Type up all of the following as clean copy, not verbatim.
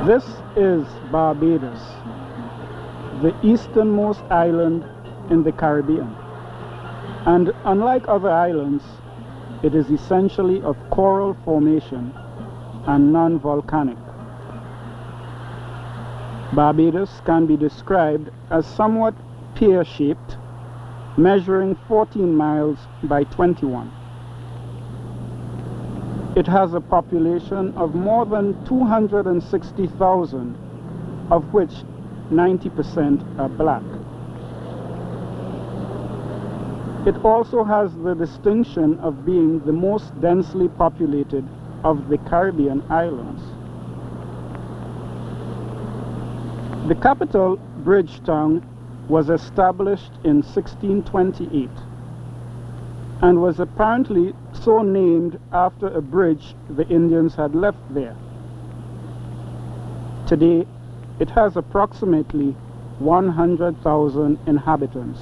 This is Barbados, the easternmost island in the Caribbean. And unlike other islands, it is essentially of coral formation and non-volcanic. Barbados can be described as somewhat pear-shaped, measuring 14 miles by 21. It has a population of more than 260,000, of which 90% are black. It also has the distinction of being the most densely populated of the Caribbean islands. The capital, Bridgetown, was established in 1628 and was apparently so named after a bridge the Indians had left there. Today, it has approximately 100,000 inhabitants.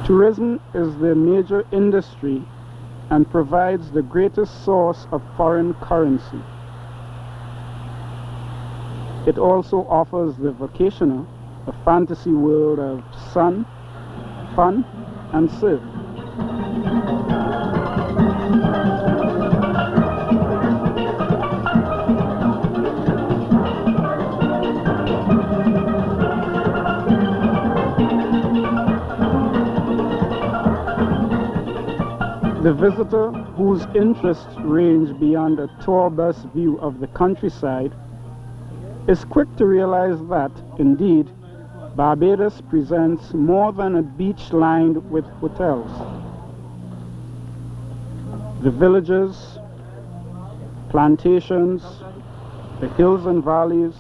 Tourism is the major industry and provides the greatest source of foreign currency. It also offers the vacationer a fantasy world of sun, fun, and surf. The visitor whose interests range beyond a tour bus view of the countryside is quick to realize that, indeed, Barbados presents more than a beach lined with hotels. The villages, plantations, the hills and valleys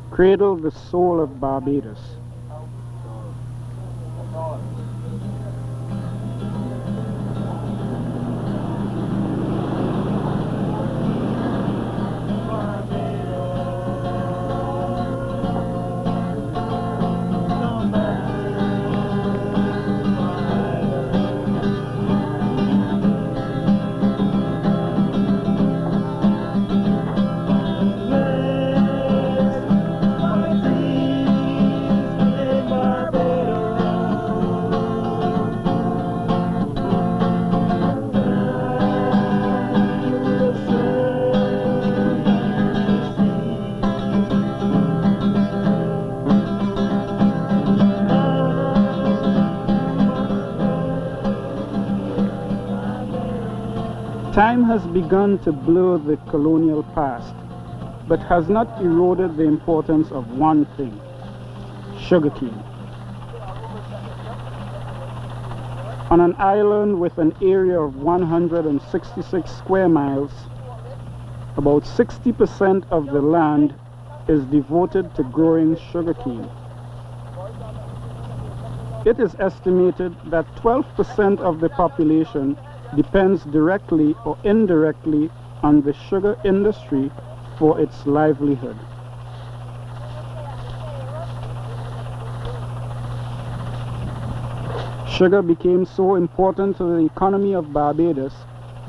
cradle the soul of Barbados. Time has begun to blur the colonial past, but has not eroded the importance of one thing: sugarcane. On an island with an area of 166 square miles, about 60% of the land is devoted to growing sugarcane. It is estimated that 12% of the population depends directly or indirectly on the sugar industry for its livelihood. Sugar became so important to the economy of Barbados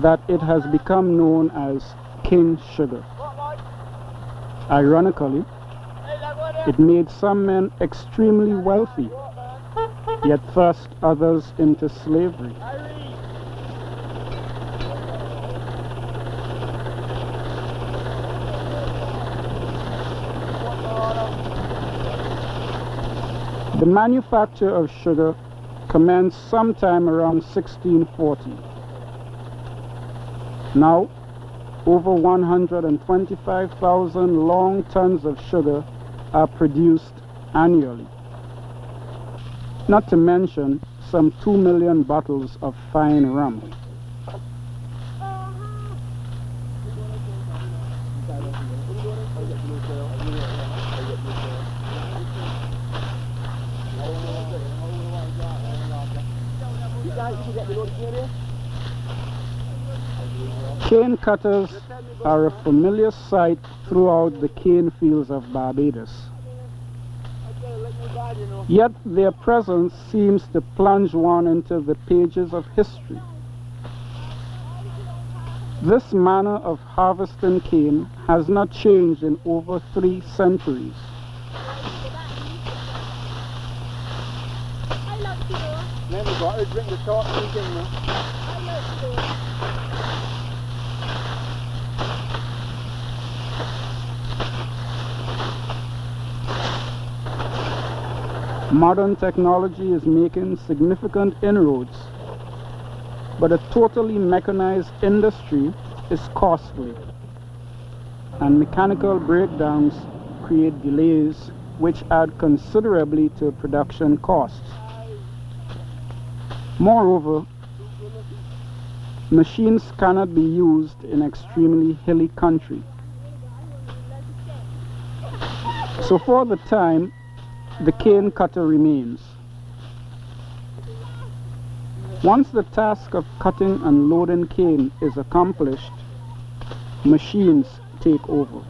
that it has become known as King Sugar. Ironically, it made some men extremely wealthy, yet thrust others into slavery. The manufacture of sugar commenced sometime around 1640. Now, over 125,000 long tons of sugar are produced annually. Not to mention some 2 million bottles of fine rum. Cane cutters are a familiar sight throughout the cane fields of Barbados. Yet their presence seems to plunge one into the pages of history. This manner of harvesting cane has not changed in over 3 centuries. Modern technology is making significant inroads, but a totally mechanized industry is costly, and mechanical breakdowns create delays which add considerably to production costs. Moreover, machines cannot be used in extremely hilly country. So for the time, the cane cutter remains. Once the task of cutting and loading cane is accomplished, machines take over.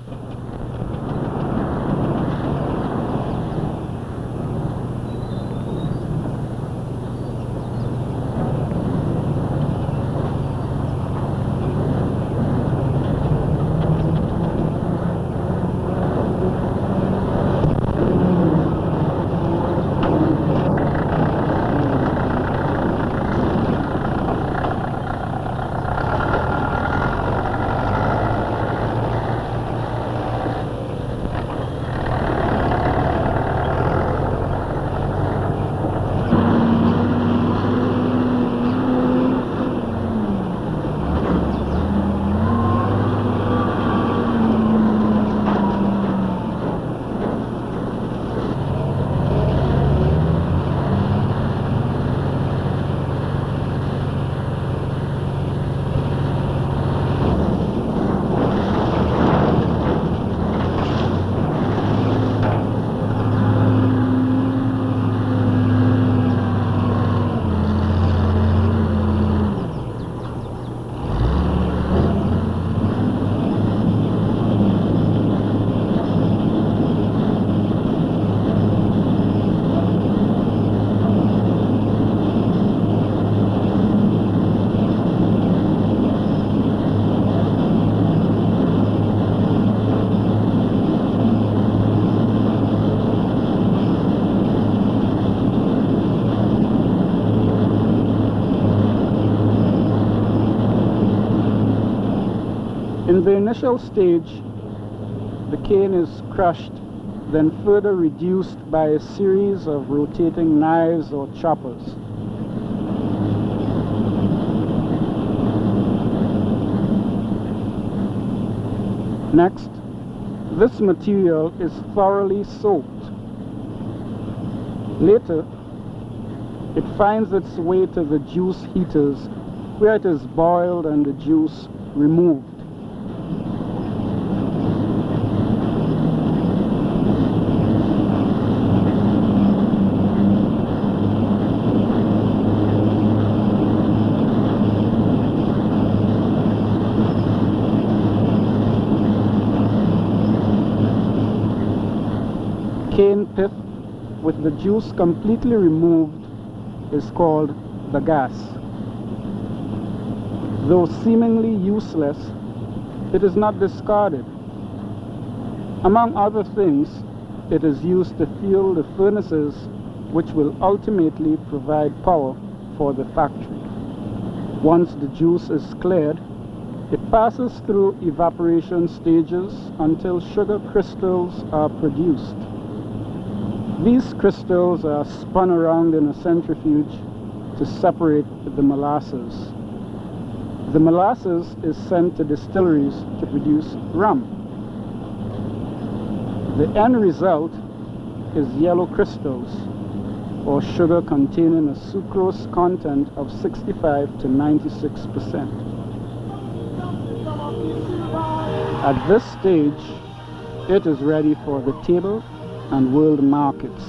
In the initial stage, the cane is crushed, then further reduced by a series of rotating knives or choppers. Next, this material is thoroughly soaked. Later, it finds its way to the juice heaters, where it is boiled and the juice removed. Cane pith with the juice completely removed is called the gas. Though seemingly useless, it is not discarded. Among other things, it is used to fuel the furnaces which will ultimately provide power for the factory. Once the juice is cleared, it passes through evaporation stages until sugar crystals are produced. These crystals are spun around in a centrifuge to separate the molasses. The molasses is sent to distilleries to produce rum. The end result is yellow crystals, or sugar containing a sucrose content of 65 to 96%. At this stage, it is ready for the table and world markets.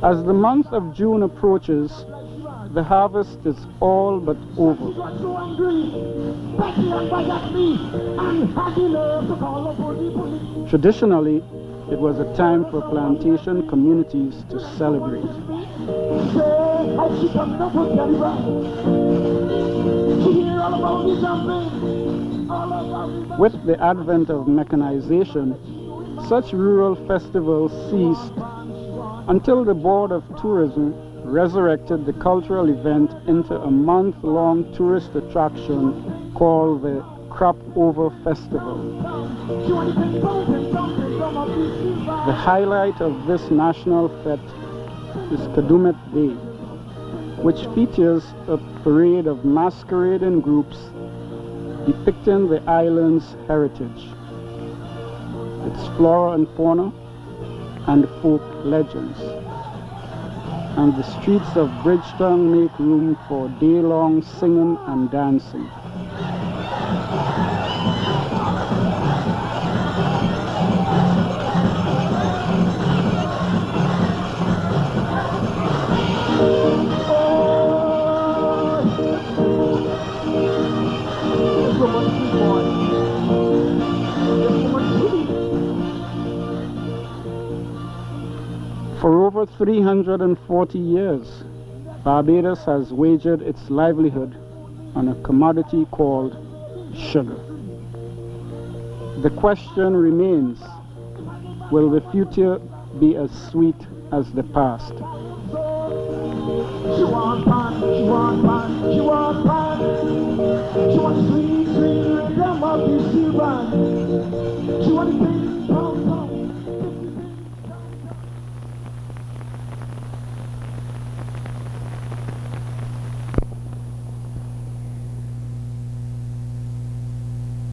As the month of June approaches, the harvest is all but over. Traditionally, it was a time for plantation communities to celebrate. With the advent of mechanization, such rural festivals ceased until the Board of Tourism resurrected the cultural event into a month-long tourist attraction called the Crop Over Festival. The highlight of this national fete is Kadumet Day, which features a parade of masquerading groups depicting the island's heritage, its flora and fauna, and folk legends. And the streets of Bridgetown make room for day-long singing and dancing. For over 340 years, Barbados has wagered its livelihood on a commodity called sugar. The question remains, will the future be as sweet as the past? She want pan, she want pan, she want pan. She want sweet, sweet rhythm of the silver.